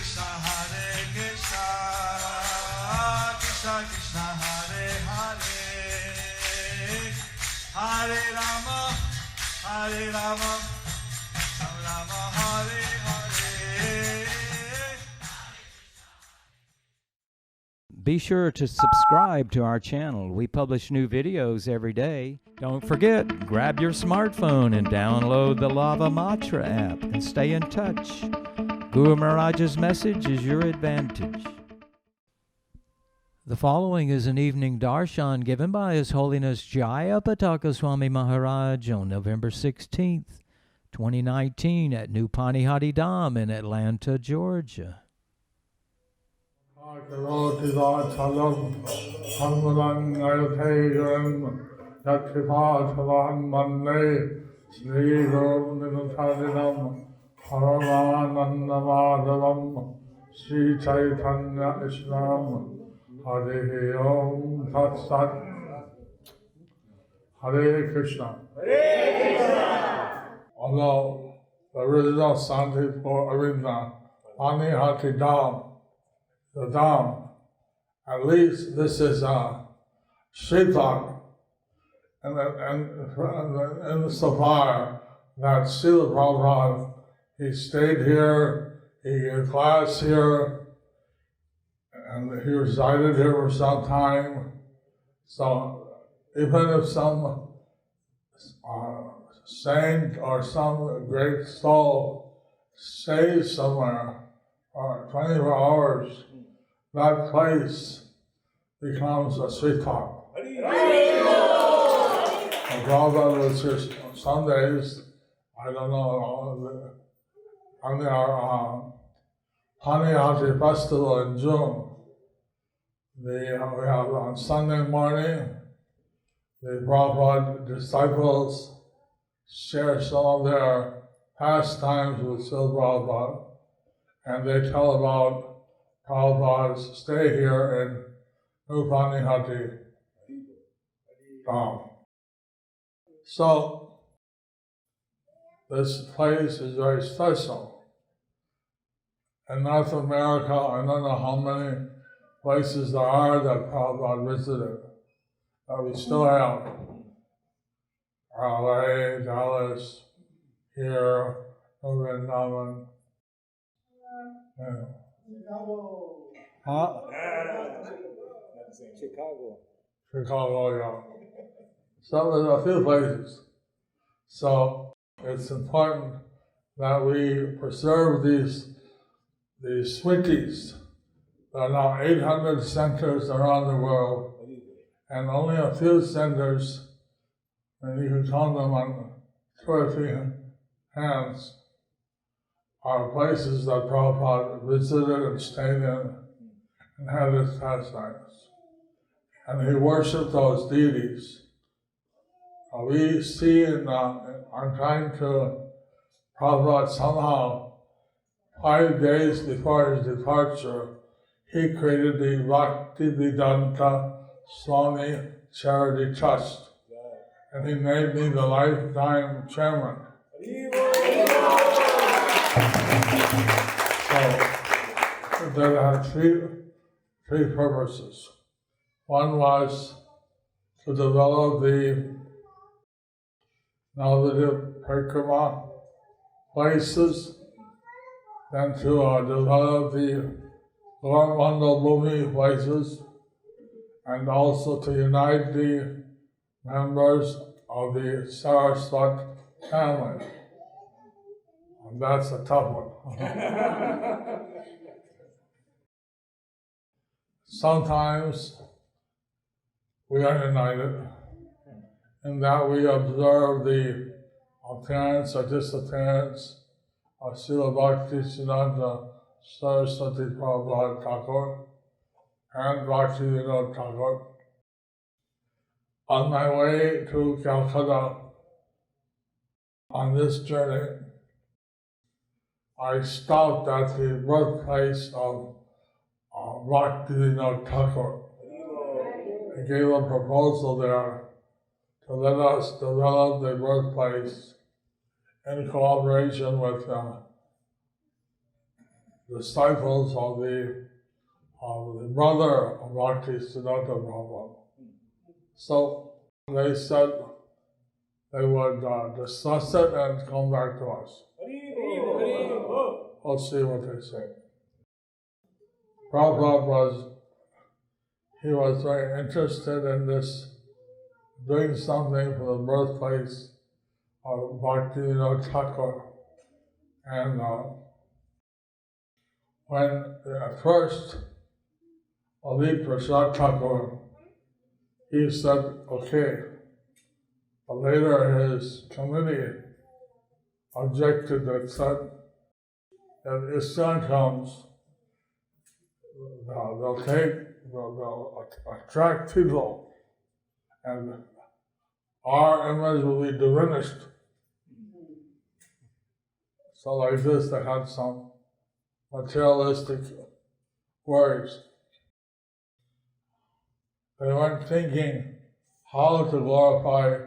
Krishna, Krishna Krishna, Hare Hare, Hare Rama, Rama Rama, Hare Hare. Be sure to subscribe to our channel. We publish new videos every day. Don't forget, grab your smartphone and download the Lava Matra app and stay in touch. Guru Maharaj's message is your advantage. The following is an evening darshan given by His Holiness Jayapataka Swami Maharaj on November 16th, 2019 at New Panihati Dham in Atlanta, Georgia. Sri Chaitanya Islam Hare Om Tat Sat Hare Krishna. Although the original Santi for Arena, Panihati Dham, the Dham, at least this is Shaitan, and so far that Srila Prabhupada, he stayed here, he gave class here, and he resided here for some time. So even if some saint or some great soul stays somewhere for 24 hours, that place becomes a sweetheart. And Prabhupada was here some days, I don't know, on our Panihati festival in June. We have on Sunday morning, the Prabhupada disciples share some of their pastimes with Srila Prabhupada, and they tell about Prabhupada's stay here in New Panihati Dham. So, this place is very special. In North America, I don't know how many places there are that Prabhupada visited, that we still have. LA, Dallas, here, Vrindavan. Huh? Chicago, yeah. So there's a few places. So it's important that we preserve these sweeties. There are now 800 centers around the world, and only a few centers, and you can count them on 2 or 3 hands, are places that Prabhupada visited and stayed in and had his pastimes. And he worshipped those deities. We see in our time to Prabhupada somehow, 5 days before his departure, he created the Bhaktivedanta Swami Charity Trust. And he made me the lifetime chairman. So that had three purposes. One was to develop the Navadip Parikrama places, then to develop the Gaurmandal Bhumi places, and also to unite the members of the Saraswat family. And that's a tough one. Sometimes we are united in that we observe the appearance or disappearance of Srila Bhaktisiddhanta Saraswati Prabhupada Thakur and Bhaktivinoda Thakur. On my way to Calcutta on this journey, I stopped at the birthplace of Bhaktivinoda Thakur. I gave a proposal there to let us develop the birthplace in cooperation with disciples of the brother of Bhaktisiddhanta Prabhupada. So they said they would discuss it and come back to us. We'll see what they say. Prabhupada was very interested in this, doing something for the birthplace of Bhaktivinoda Thakur. And when at first Ali Prasad Thakur, he said, okay, but later his committee objected and said, if ISKCON comes, they'll attract people, and our image will be diminished. So like this, they had some materialistic worries. They weren't thinking how to glorify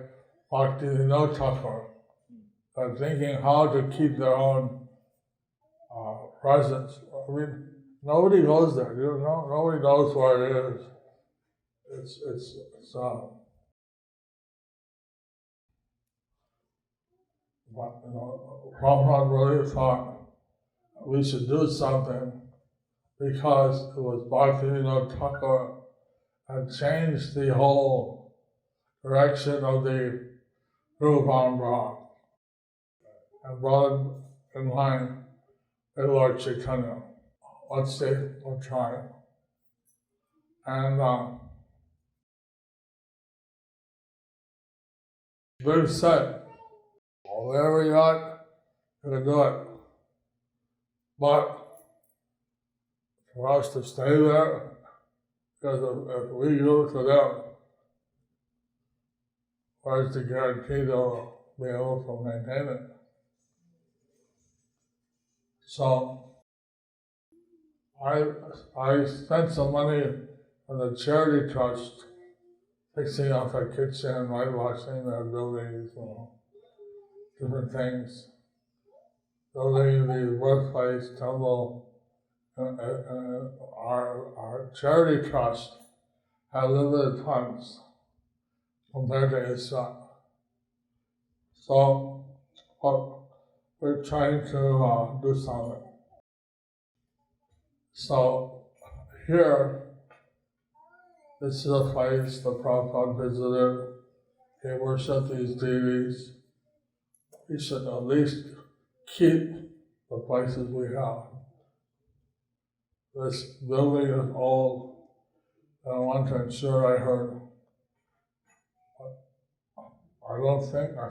Bhaktivinoda Thakur. They're thinking how to keep their own presence. I mean, nobody goes there. You know, nobody knows where it is. It's but you know, Prabhupada really thought we should do something because it was Bhaktivinoda Thakur had changed the whole direction of the Guru Parampara and brought it in line with Lord Chaitanya. Let's see, we'll try it. And Buddha said, wherever you're at, you can do it. But for us to stay there, because if we go to them, where's the guarantee they'll be able to maintain it? So I spent some money on the charity trust, fixing up a kitchen, whitewashing their buildings, you know, different things, building the birthplace, temple. Our charity trust had limited funds compared to ISKCON. So we're trying to do something. So here, this is a place the Prabhupada visited. He worshiped these deities. We should at least keep the places we have. This building is old, and I want to ensure I heard. I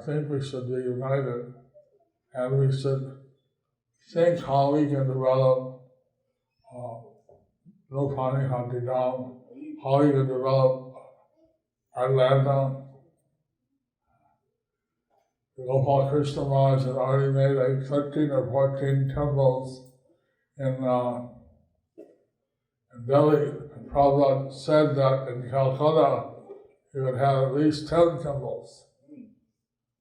think we should be united, and we should think how we can develop Nupani Hantidam, how we can develop Atlanta. Gopal Krishna Maharaj had already made like 13 or 14 temples in Delhi. And Prabhupada said that in Calcutta he would have at least 10 temples.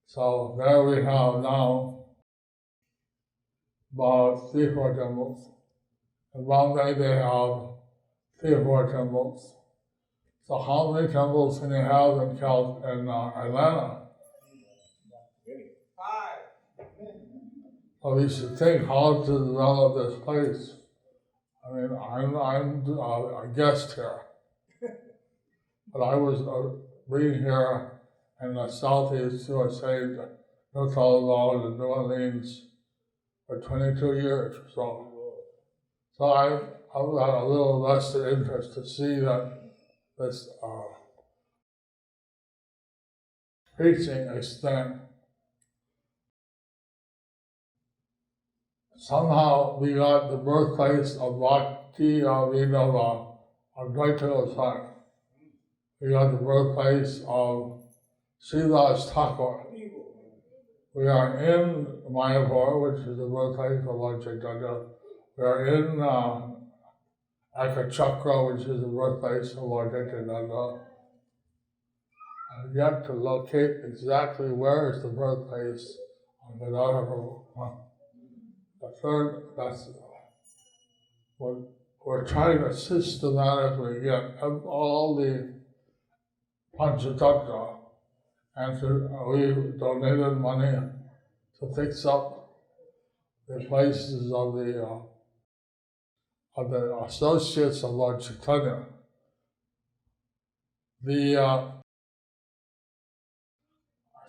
So there we have now about 3 or 4 temples. In Bombay they have 3 or 4 temples. So how many temples can you have in Atlanta? 5. So we should think how to develop this place. I mean, I'm a guest here, but I was being here in the Southeast USA, North Colorado, and New Orleans for 22 years. So I've had a little vested interest to see that this preaching extent. Somehow we got the birthplace of Bhakti Vinova Advaita Goswami. We got the birthplace of Sridhar Thakur. We are in Mayapur, which is the birthplace of Lord Chaitanya. We are in ISKCON, which is the birthplace of Lord Chaitanya. I've yet to locate exactly where is the birthplace of Vedanta Prabhu. The third, we're trying to systematically get all the Panchatattva, and we donated money to fix up the places of the associates of Lord Chaitanya. I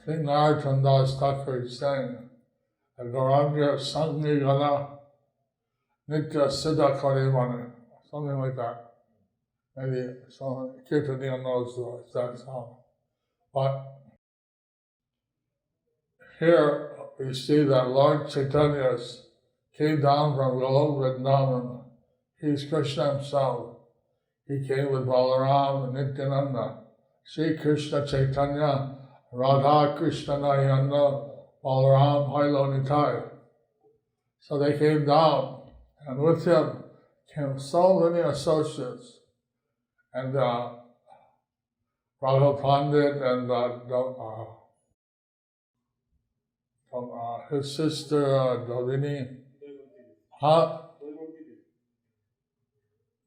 think Jayapataka is saying, Gauranga Sanghi Gana Nitya Siddha Karimani, something like that. Maybe some Kirtaniya knows the exact song. But here we see that Lord Chaitanya came down from Golok Vrindavan. He's Krishna himself. He came with Balaram and Nityananda. Sri Krishna Chaitanya, Radha Krishna Nayana, Balaram Hailo Nitai. So they came down, and with him came so many associates. And Radha Pandit and his sister Davini,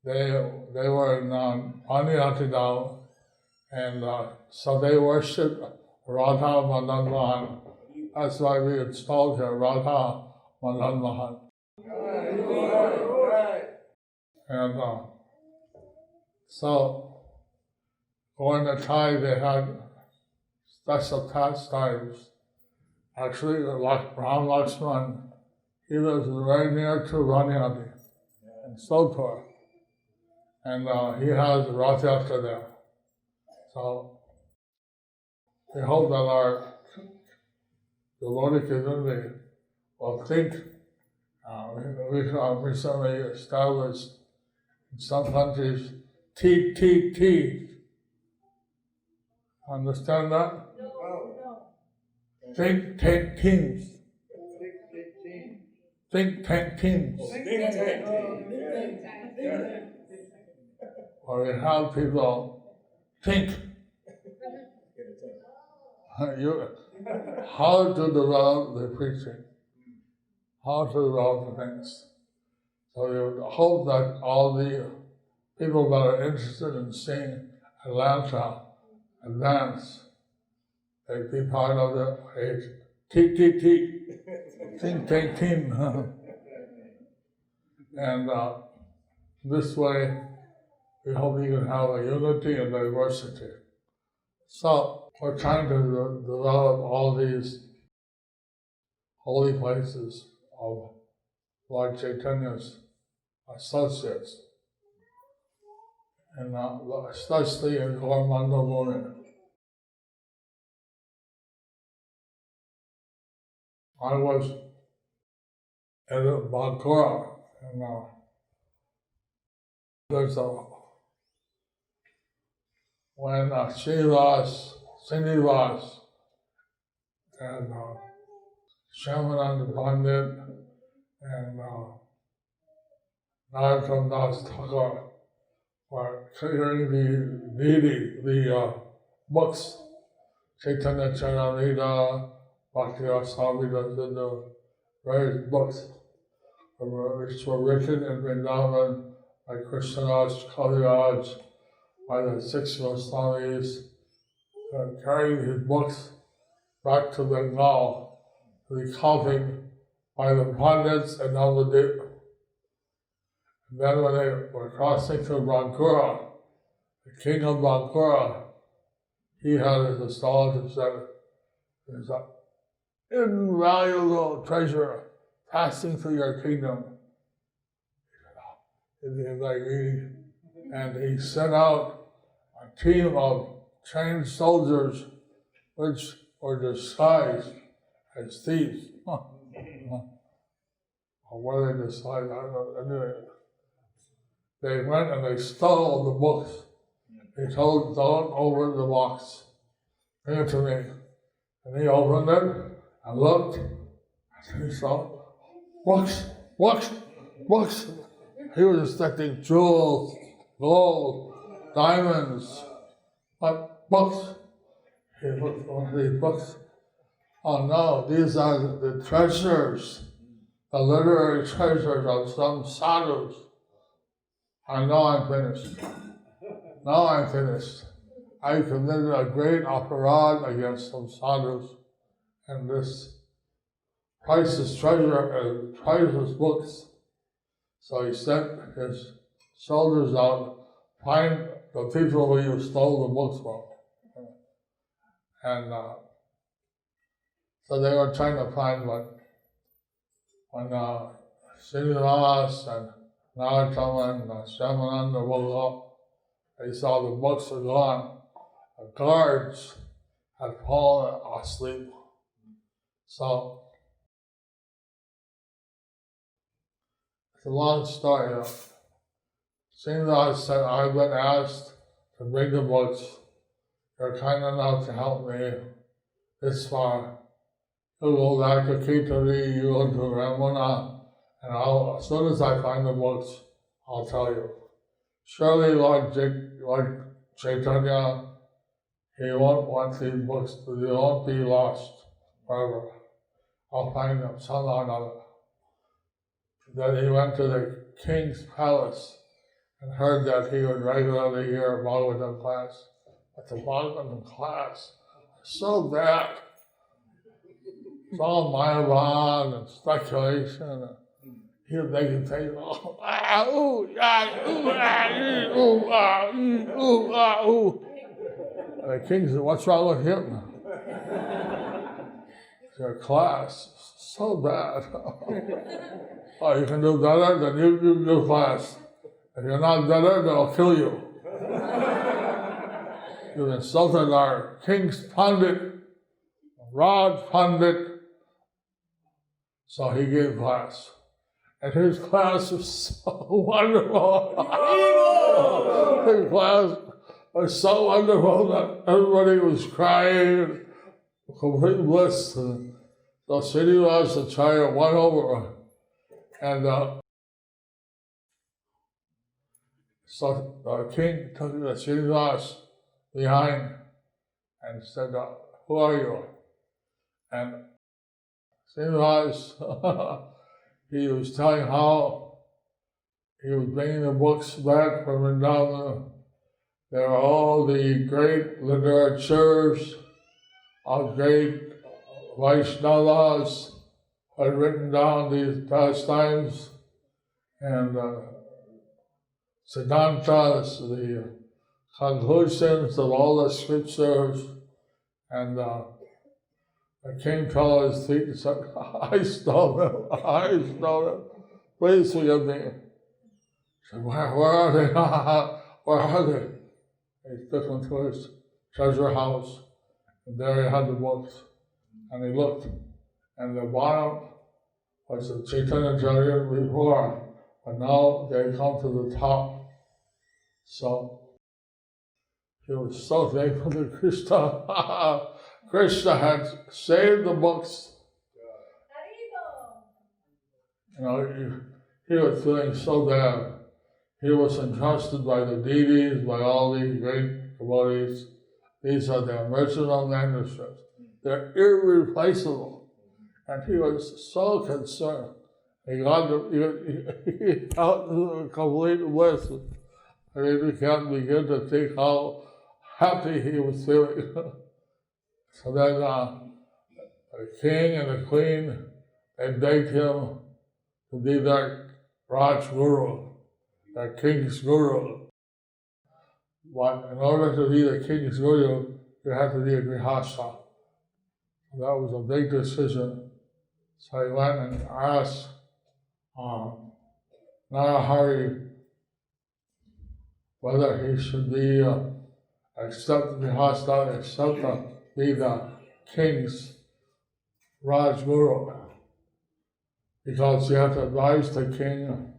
they were in Aniyati now, and so they worshipped Radha Madan Mohan. That's why we installed here Radha Madan Mohan. And so going to Thai, they had special pastimes. Actually, Ram Lakshman, he lives very near to Raniati in Sodhpur. And he has Rath Yatra there. So we hope that our devotee community will think. We recently established in some countries TTT. Understand that? No. Think tank teams. Think tank teams. Where we have people think how to develop the preaching, how to develop the things. So we hope that all the people that are interested in seeing Atlanta advance, they be part of the TTT, think tank team. And this way, we hope we can have a unity and diversity. So we're trying to develop all these holy places of Lord Chaitanya's associates, and especially in Gormanda Bhumi. I was at Bankura, and there's when Srinivas, and Shyamananda Pandit, and Narottam Das Thakur were clearing the books, Chaitanya Charitamrita, Bhakti Rasamrita, and the various books which were written in Vrindavan by Krishnadas Kaviraj, by the 6 Goswamis, carrying his books back to Bengal to be copied by the Pandits and Navadip. And then when they were crossing to Bankura, the king of Bankura, he had his astrologer said, there's an invaluable treasure passing through your kingdom. And he sent out a team of trained soldiers which were disguised as thieves. Or were they disguised? I don't know. Anyway, they went and they stole the books. They told, don't open the box. Bring it to me. And he opened it and looked, and he saw books. He was expecting jewels, gold, diamonds, but books. He looked at these books. Oh no, these are the treasures, the literary treasures of some sadhus I know I'm finished. Now I'm finished. I committed a great aparad against some sadhus, and this priceless treasure, priceless books. So he sent his soldiers out, find the people who you stole the books from. And so they were trying to find one. When Srinivas and Narottam and Shamananda woke up, they saw the books were gone. The guards had fallen asleep. So, it's a long story. Srinivas said, I've been asked to bring the books. You're kind enough to help me this far. You go back to Kitari, you go to Ramana, and as soon as I find the books, I'll tell you. Surely Lord Chaitanya, he won't want these books, they won't be lost forever. I'll find them somehow or another. Then he went to the king's palace and heard that he would regularly hear Bhagavatam class. But the Bhagavatam class was so bad. It's all Mayavad and speculation. He would make him say, oh, ah, ooh, ah, ooh, ah, ooh, ah, ooh, ah, ooh. And the king said, what's wrong with him? Your class is so bad. Oh, you can do better, then you do class. If you're not better, then I'll kill you. You insulted our king's Pandit, Raj Pandit. So he gave class. And his class was so wonderful. His class was so wonderful that everybody was crying, complete bliss. And so Srinivas, the chariot, went over. And so the king took the Srinivas behind and said, who are you? And Srinivas, he was telling how he was bringing the books back from Vrindavan. There are all the great literatures of great Vaishnavas who had written down these pastimes, and Siddhantas, the conclusions of all the scriptures, and the king fell on his feet and said, I stole them, I stole them, please forgive me. He said, where are they? Where are they? He took them to his treasure house, and there he had the books. And he looked, and the bottom was the Chaitanya Chariot before, but now they come to the top. So he was so thankful to Krishna. Krishna had saved the books. You know, he was feeling so bad. He was entrusted by the deities, by all these great devotees. These are the original manuscripts. They're irreplaceable. And he was so concerned. He felt the complete bliss. I mean, we can't begin to think how happy he was feeling. So then the king and the queen, they begged him to be their Raj Guru, their king's guru. But in order to be the king's guru, you had to be a grihastha. That was a big decision. So he went and asked Narahari whether he should be accept to be the king's Raj Guru, because you have to advise the king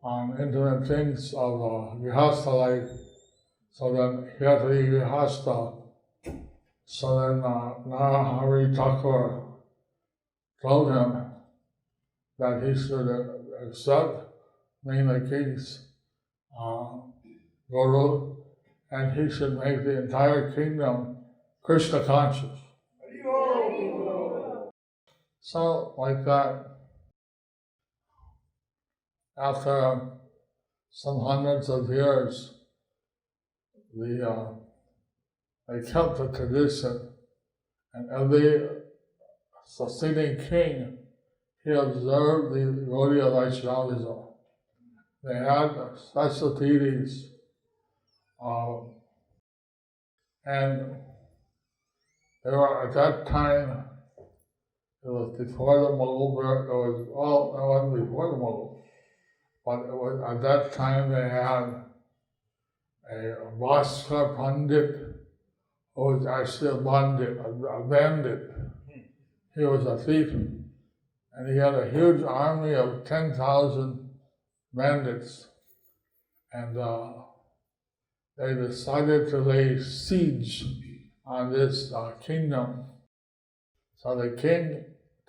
on intimate things of Grihastha life. So then he had to be Grihastha. So then Narahari Thakur told him that he should accept being the king's Guru, and he should make the entire kingdom Krishna conscious. So, like that, after some hundreds of years, they kept the tradition, and every succeeding king, he observed the Gaudiya Vaishnavism. They had special deities, and they were, at that time, it was before the Mughal, it wasn't before the Mughal, but it was, at that time they had a Bhaskar Pandit who was actually a bandit, a bandit. He was a thief, and he had a huge army of 10,000 bandits, and they decided to lay siege on this kingdom. So the king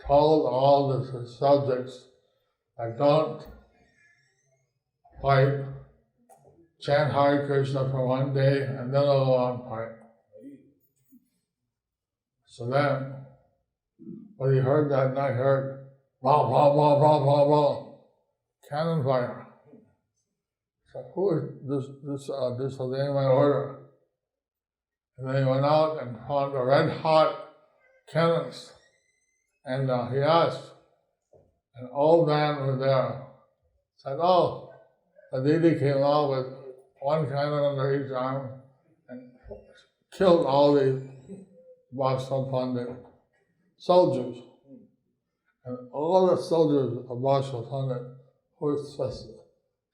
told all the subjects that don't fight, chant Hare Krishna for one day, and then they'll go on fight. So then, when he heard that night, heard blah, blah, blah, blah, blah, blah, cannon fire. So who is this obeying my order? And then he went out and found a red hot cannons. And he asked, an old man was there, said, oh, the deity came out with one cannon under each arm and killed all the Bhaskar Pandit soldiers. And all the soldiers of Bhaskar Pandit who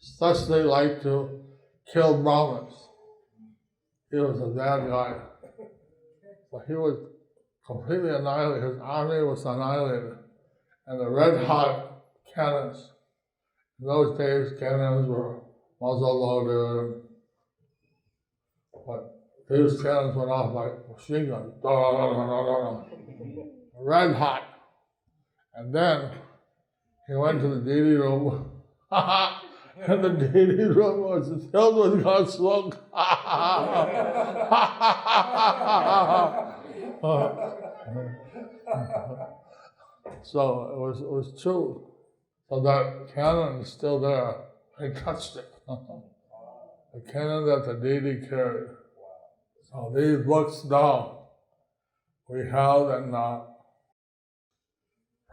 especially liked to kill Brahmins. He was a bad guy. So he was completely annihilated. His army was annihilated. And the red hot cannons, in those days cannons were muzzle loaded, but these cannons went off like machine guns, red hot. And then he went to the deity room, and the deity room was filled with God's smoke. So it was true. So that cannon is still there. I touched it. The cannon that the deity carried. So these books now we have, and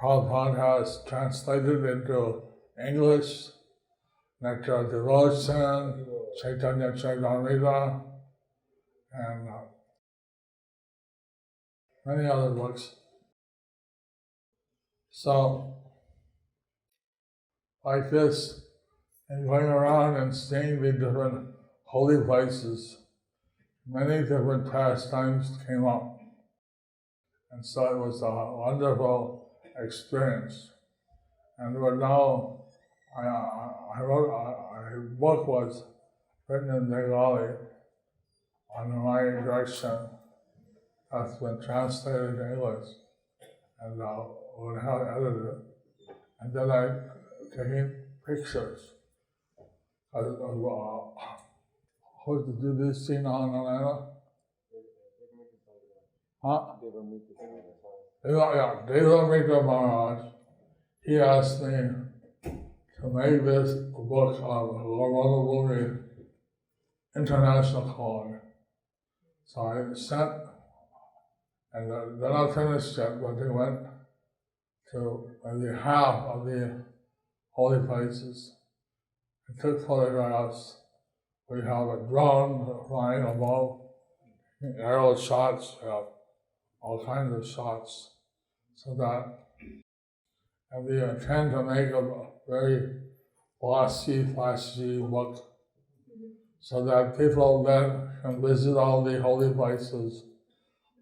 Prabhupada has translated into English, Nectar of Devotion, Chaitanya Charitamrita, and many other books. So, like this, and going around and seeing the different holy places, many different pastimes came up. And so it was a wonderful experience. And we're now, a book was written in Bengali under my direction. That's been translated into English, and would have edited it. And then I taking pictures. Who did you do this scene on Atlanta? Huh? Yeah, Jayapataka Maharaj. He asked me to make this book of Lord International Calling. So I sent, and they're not finished yet, but they went to maybe half of the holy places and took photographs. We have a drone flying above, aerial shots, all kinds of shots, so that, and we intend to make a very glossy, flashy book, so that people then can visit all the holy places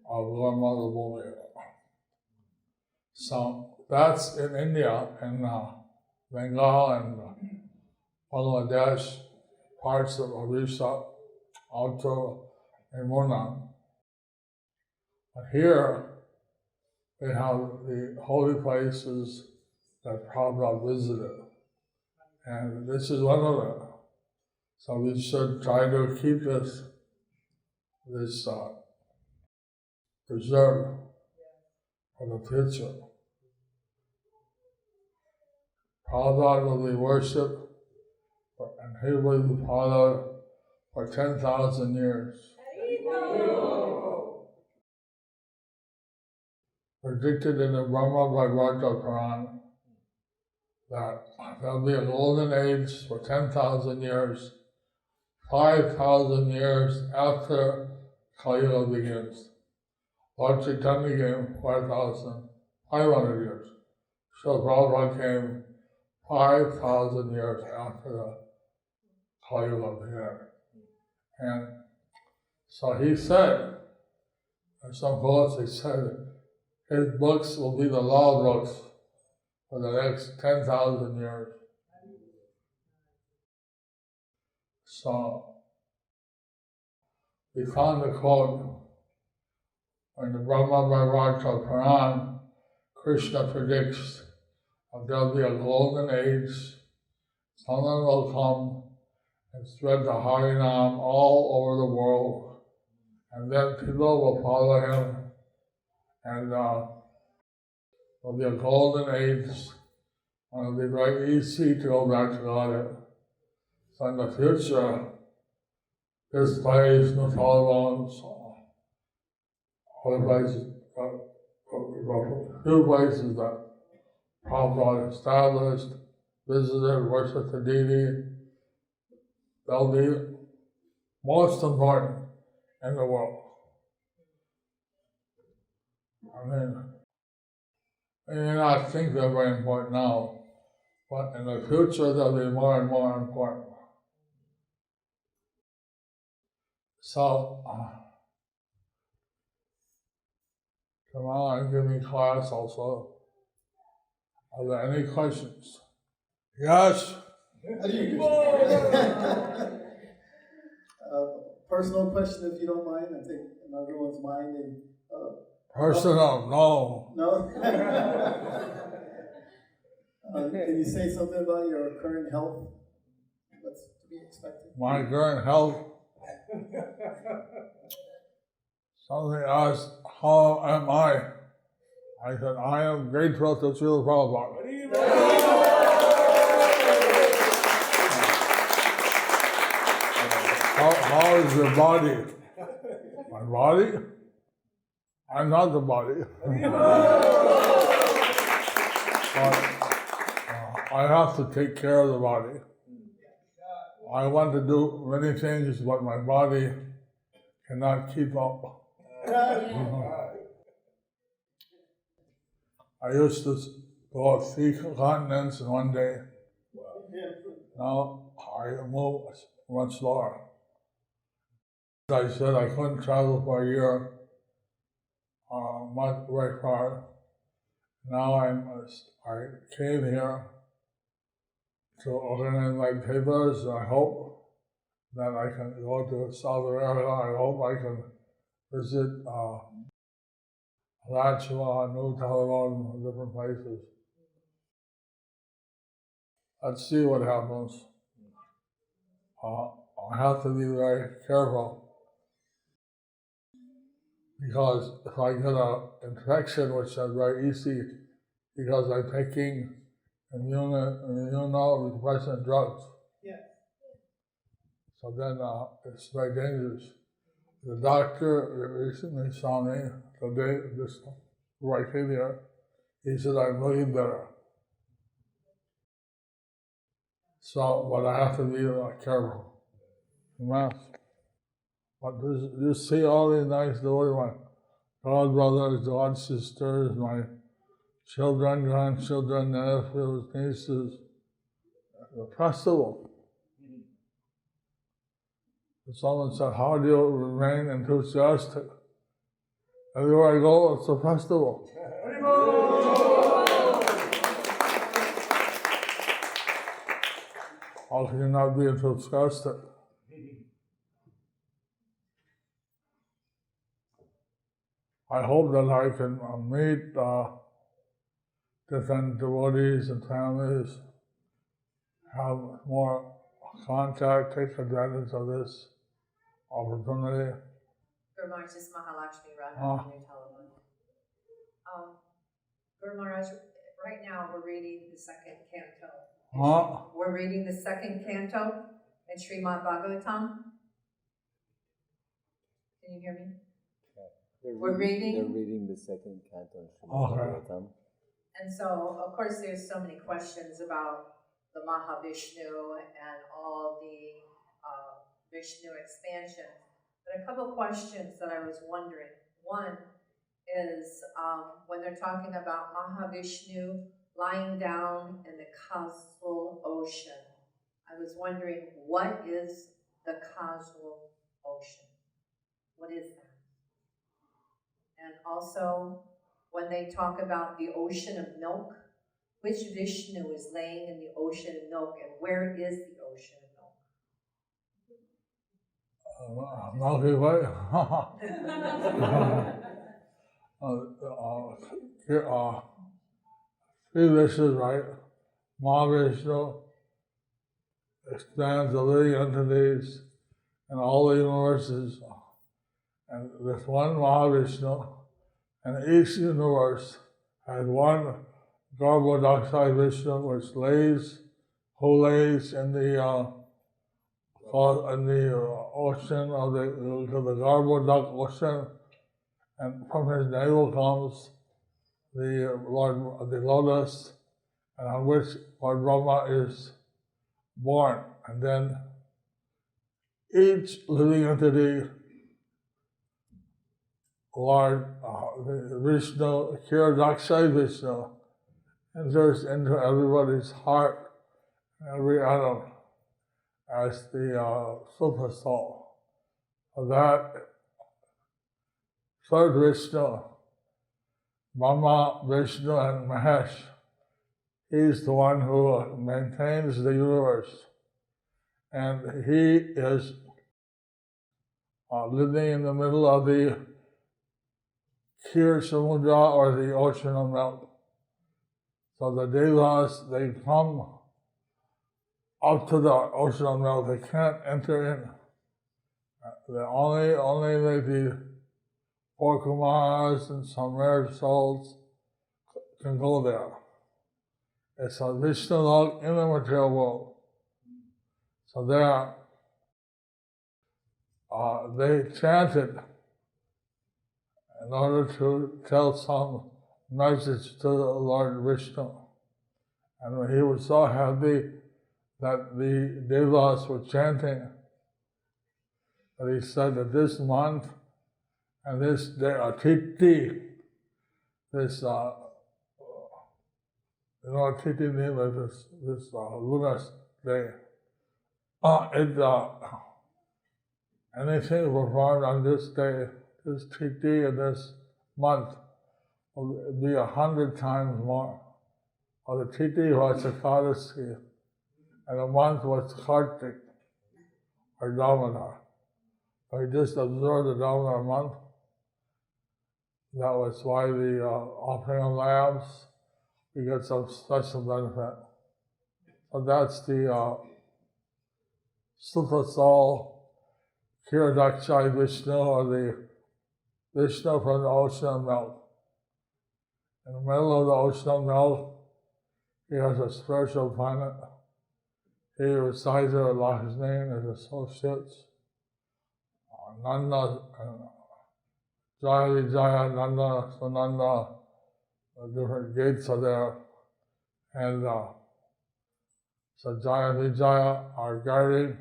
of Lord Mother Bhumi. So that's in India, in Bengal and Bangladesh, parts of Orissa, Uttar and Mona. But here they have the holy places that Prabhupada visited. And this is one of them. So we should try to keep this preserved for the future. Prabhupada will be worshipped and he was the father for 10,000 years. Predicted in the Brahma Bhagavata Quran that there'll be a golden age for 10,000 years, 5,000 years after Kali Yuga begins. Lord Chaitanya came 5,500 years. So Prabhupada came 5,000 years after the Kali Yuga began. And so he said, and some poets, he said, his books will be the law books for the next 10,000 years. So we found the quote in the Brahma Bhagavata Quran. Krishna predicts that there'll be a golden age. Someone will come and spread the Harinam all over the world, and then people will follow him, and there'll be a golden age, and it'll be very easy to go back to God. So in the future, this place, New Taliban's, other places, few places that Prabhupada established, visited, worshipped the deity, they'll be most important in the world. I mean, you may not think they're very important now, but in the future they'll be more and more important. So, tomorrow I'm giving class also. Are there any questions? Yes? Personal question, if you don't mind. I think in everyone's mind. And, Personal, no. No? Can you say something about your current health? What's to be expected? My current health. Somebody asked, how am I? I said, I am grateful to Srila Prabhupada. How is your body? My body? I'm not the body. But I have to take care of the body. I want to do many things, but my body cannot keep up. I used to go 3 continents in one day. Now I move much slower. I said I couldn't travel for a year, much very far. Now I came here to organize my papers. I hope that I can go to South America. I hope I can visit Alachua, New Taliban, different places. Let's see what happens. I have to be very careful, because if I get an infection, which is very easy, because I'm taking immunosuppressant drugs. Yeah. So then it's very dangerous. The doctor recently saw me the day before I came here. He said I'm looking better. So, but I have to be careful. Mass. But you see all these nice devotees, my god brothers, god sisters, my children, grandchildren, nephews, nieces. The festival. Someone said, how do you remain enthusiastic? Everywhere I go, it's a festival. How can you not be enthusiastic? I hope that I can meet different devotees and families, have more contact, take advantage of this opportunity. Guru Maharaj, this is Mahalakshmi Radha from New Taliban. Guru Maharaj, right now we're reading the second canto. Huh? We're reading the second canto in Srimad Bhagavatam. Can you hear me? We're reading. They're reading the second canto in Srimad Bhagavatam. And so, of course, there's so many questions about the Mahavishnu and all the Vishnu expansion. But a couple questions that I was wondering. One is when they're talking about Mahavishnu lying down in the causal ocean. I was wondering, what is the causal ocean? What is that? And also, when they talk about the ocean of milk, which Vishnu is laying in the ocean of milk, and where is the ocean of milk? Milky Way. Three wishes, right? Mahavishnu expands the living entities and all the universes. And this one Mahavishnu, and each universe has one Garbhodaksha Vishnu, which lays, who lays in the ocean of the Garbhodak ocean, and from his navel comes the lotus, and on which Lord Brahma is born. And then each living entity, Lord Vishnu, Kiradakshai Vishnu, enters into everybody's heart, every atom, as the super soul. So that third Vishnu, Brahma, Vishnu, and Mahesh, he's the one who maintains the universe. And he is living in the middle of the Kir Samudra, or the ocean of milk. So the devas, they come up to the ocean of milk. They can't enter in. Only like the 4 Kumaras and some rare souls can go there. It's a Vishnu lok in the material world. So there, they chanted in order to tell some message to the Lord Vishnu. And he was so happy that the devas were chanting that he said that this month and this day, Titi, this, Titi name of this lunar day, anything performed on this day, this Titi and this month, will be 100 times more. Well, the Titi was Ekadasi, and the month was Kartik, or Damodar. So he just observed the Damodar month. That was why the offering of lambs, we get some special benefit. So that's the Super Soul, Kiradakshai Vishnu, or the Vishnu from the ocean of milk. In the middle of the ocean of milk, he has a spiritual planet. He recites it with his name, his associates. Nanda, Jaya Vijaya, Nanda, Sunanda, different gates are there. And so Jaya Vijaya are guarding.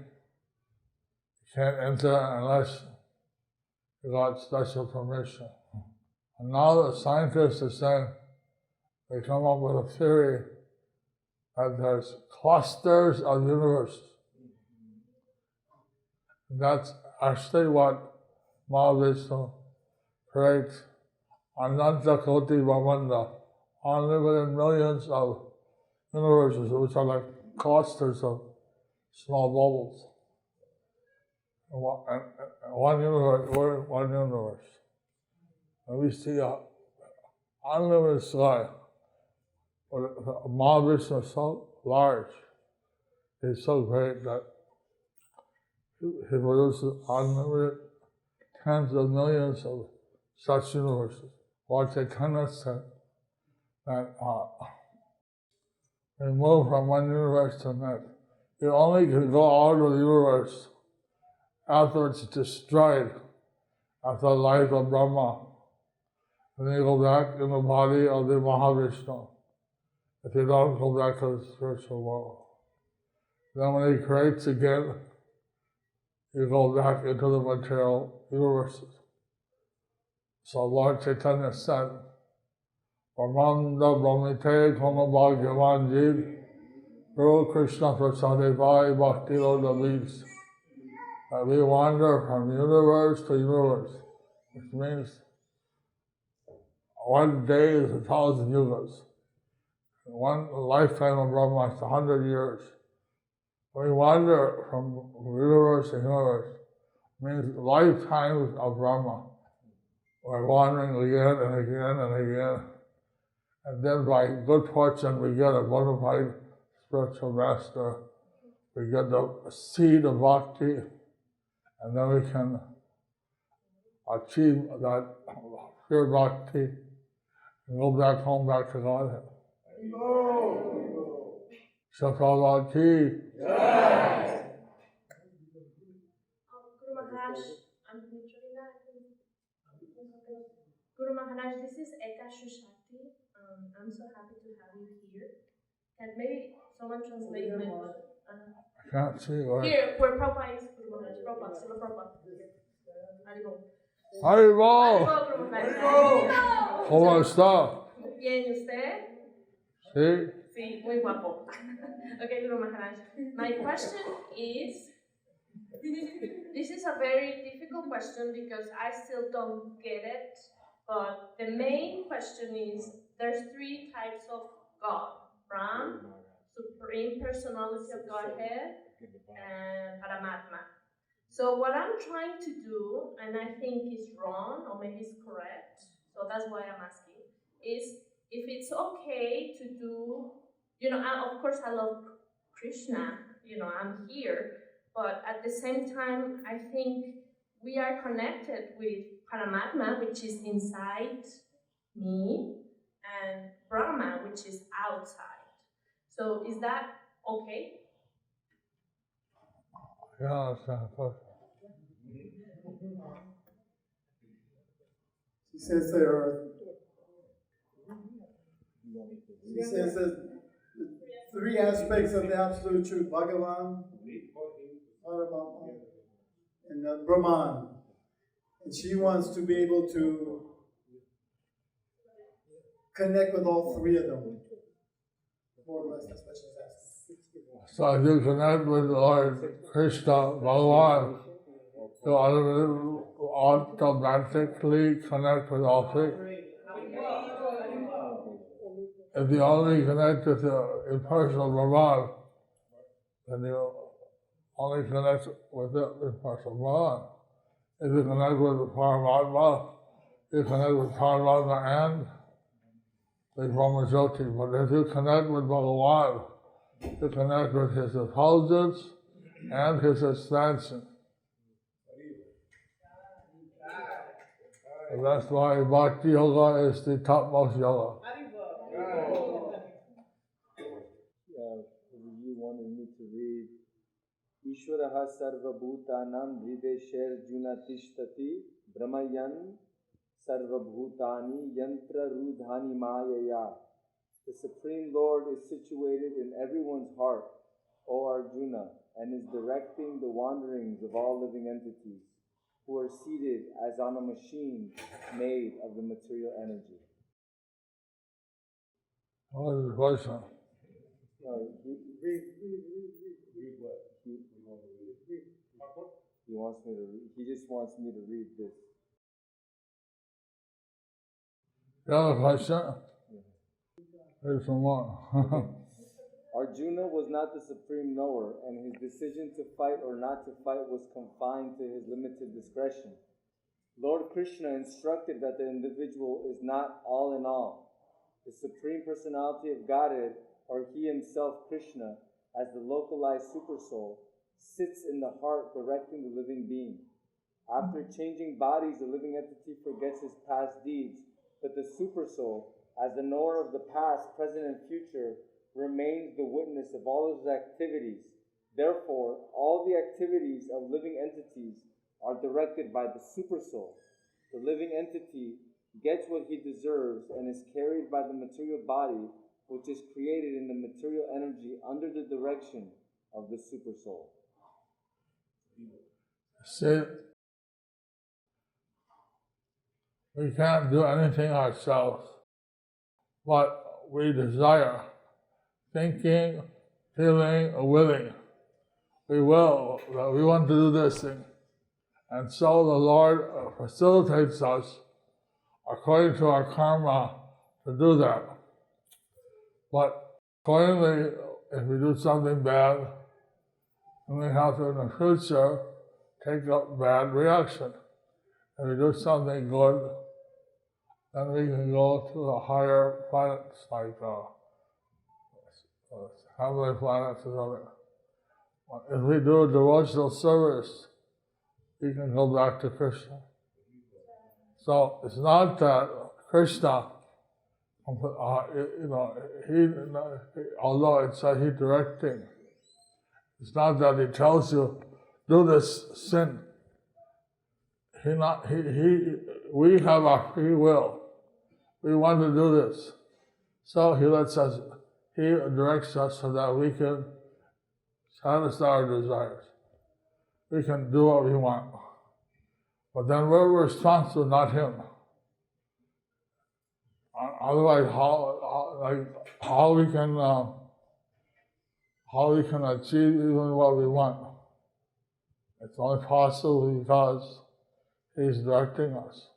You can't enter unless you got special permission. And now the scientists are saying, they come up with a theory that there's clusters of universes. And that's actually what Mahavishnu creates, Ananta Koti Brahmanda, unlimited millions of universes, which are like clusters of small bubbles. One universe, we're one universe. And we see an unlimited sky. But Mahavishnu is so large, he's so great that he produces unlimited tens of millions of such universes. Lord Chaitanya said that we move from one universe to the next. You only can go out of the universe after it's destroyed, after the life of Brahma. Then you go back in the body of the Mahavishnu. If you don't go back to the spiritual world. Then when he creates again, you go back into the material universes. So Lord Chaitanya said, Brahmanda Brahmite Kona Bhagavan Jeev, Guru Krishna Prasade Vai Bhakti Lodavis. That we wander from universe to universe, which means one day is 1,000 yugas. One lifetime of Brahma is 100 years. We wander from universe to universe, means lifetimes of Brahma. We're wandering again and again and again. And then by good fortune, we get a bona fide spiritual master. We get the seed of bhakti, and then we can achieve that pure bhakti and go back home, back to Godhead. Shakala ki. Guru Maharaj, Guru Maharaj, this is Eka Shushati. I'm so happy to have you here. Can maybe someone translate my I can't see where. Here, where Prabhupada is, Guru Maharaj, Prabhupada, Srila Prabhupada. Here. Haribol! Haribol, Guru Maharaj. ¿Cómo está? Bien, ¿usted? Sí. Sí, muy guapo. Okay, Guru Maharaj. My question is, this is a very difficult question because I still don't get it, but the main question is, there's three types of God. Brahm, Supreme Personality of Godhead, and Paramatma. So what I'm trying to do, and I think is wrong, or maybe it's correct, so that's why I'm asking, is if it's okay to do, of course I love Krishna, I'm here, but at the same time, I think we are connected with Paramatma, which is inside me, and Brahma, which is outside. So is that okay? Yeah, that's not a question. She says that the three aspects of the absolute truth, Bhagavan, Paramatma, and Brahman. And she wants to be able to connect with all three of them. More or less, that's what she's asking. So if you connect with Lord Krishna, Bhagavan, you automatically connect with all three. If you only connect with the impersonal Brahman, then you only connect with the impersonal Brahman. If you connect with the Paramatma, you connect with Paramatma and the Brahma Jyoti. But if you connect with Bhagavan, you connect with his effulgence and his expansion. And that's why Bhakti Yoga is the topmost yoga. You wanted me to read Ishwaraha Sarva Bhutanam Hridesher Junatishtati Brahmayan Sarva Bhutani Yantra Rudhani Mayaya. The Supreme Lord is situated in everyone's heart, O Arjuna, and is directing the wanderings of all living entities, who are seated as on a machine made of the material energy. What is the question? Read what? He wants me to read. He just wants me to read this. You have a question? Read some more. Arjuna was not the supreme knower, and his decision to fight or not to fight was confined to his limited discretion. Lord Krishna instructed that the individual is not all in all. The Supreme Personality of Godhead, or He Himself, Krishna, as the localized supersoul, sits in the heart directing the living being. After changing bodies, the living entity forgets his past deeds, but the supersoul, as the knower of the past, present, and future, remains the witness of all his activities, Therefore, all the activities of living entities are directed by the supersoul. The living entity gets what he deserves and is carried by the material body, which is created in the material energy under the direction of the supersoul. See, we can't do anything ourselves, but we desire, thinking, feeling, or willing. We will, we want to do this thing. And so the Lord facilitates us according to our karma to do that. But accordingly, if we do something bad, then we have to in the future take up bad reaction. If we do something good, then we can go to the higher planets like heavenly planets and other. If we do a devotional service, we can go back to Krishna. So it's not that Krishna, although it said he's directing, it's not that he tells you, do this sin. We have our free will. We want to do this. So he directs us so that we can satisfy our desires. We can do what we want. But then we're responsible, not him. Otherwise, how we can achieve even what we want? It's only possible because he's directing us.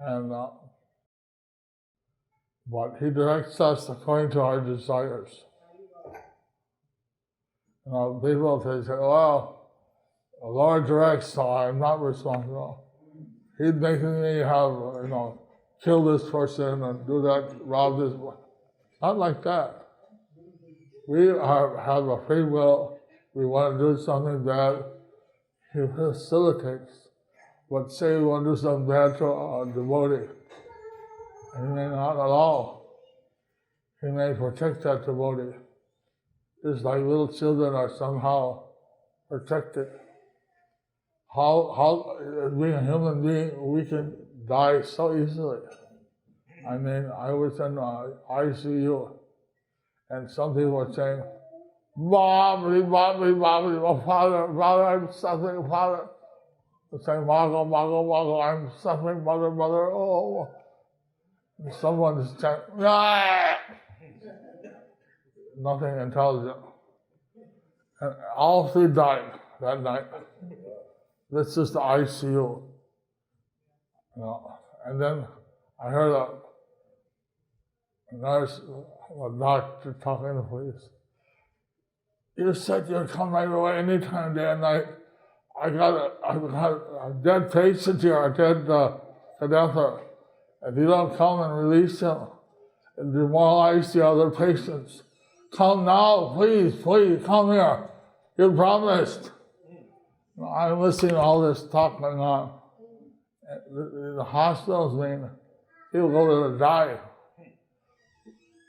And but he directs us according to our desires. People say, well, the Lord directs, so I'm not responsible. He's making me have, kill this person and do that, rob this. Not like that. We have a free will. We want to do something bad. He facilitates. But say we want to do something bad to a devotee. He may not allow. He may protect that devotee. Just like little children are somehow protected. How being a human being, we can die so easily. I was in ICU, and some people were saying, Bobby, oh, Father, I'm suffering, Father. They say, Mago, I'm suffering, mother, oh. And someone is saying, nothing intelligent. And all three died that night. This is the ICU. And then I heard a nurse, a doctor talking to the police. You said you'd come right away anytime, day and night. I got a dead patient here, a dead cadaver. If you don't come and release him and demoralize the other patients, come now, please, come here. You promised. I'm listening to all this talk going on. The hospitals people go there to die.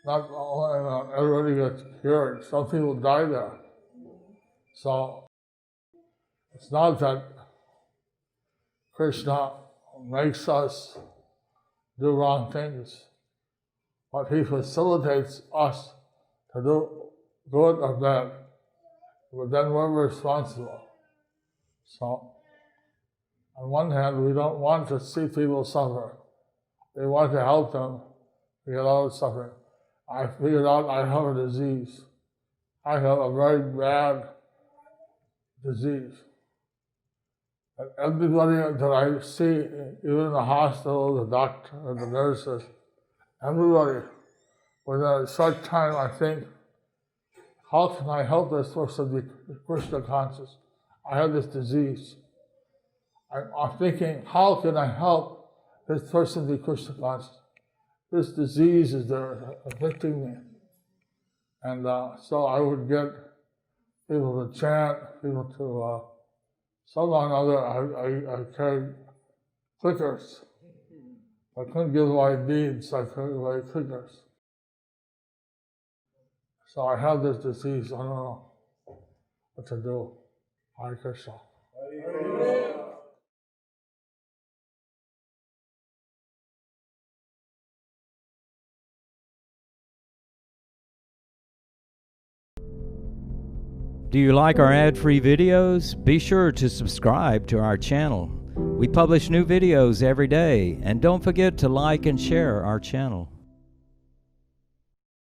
Not everybody gets cured. Some people die there. So it's not that Krishna makes us do wrong things, but he facilitates us to do good or bad. But then we're responsible. So, on one hand, we don't want to see people suffer. We want to help them to get out of suffering. I figured out I have a disease. I have a very bad disease. And everybody that I see, even in the hospital, the doctor, the nurses, everybody, within a short time, I think, how can I help this person be Krishna conscious? I have this disease. I'm thinking, how can I help this person be Krishna conscious? This disease is there afflicting me. And so I would get people to chant, people to, somehow or another, I carried clickers. I couldn't give away beads, I carried away clickers. So I have this disease, I don't know. what to do. Hare Krishna. Do you like our ad-free videos? Be sure to subscribe to our channel. We publish new videos every day, and don't forget to like and share our channel.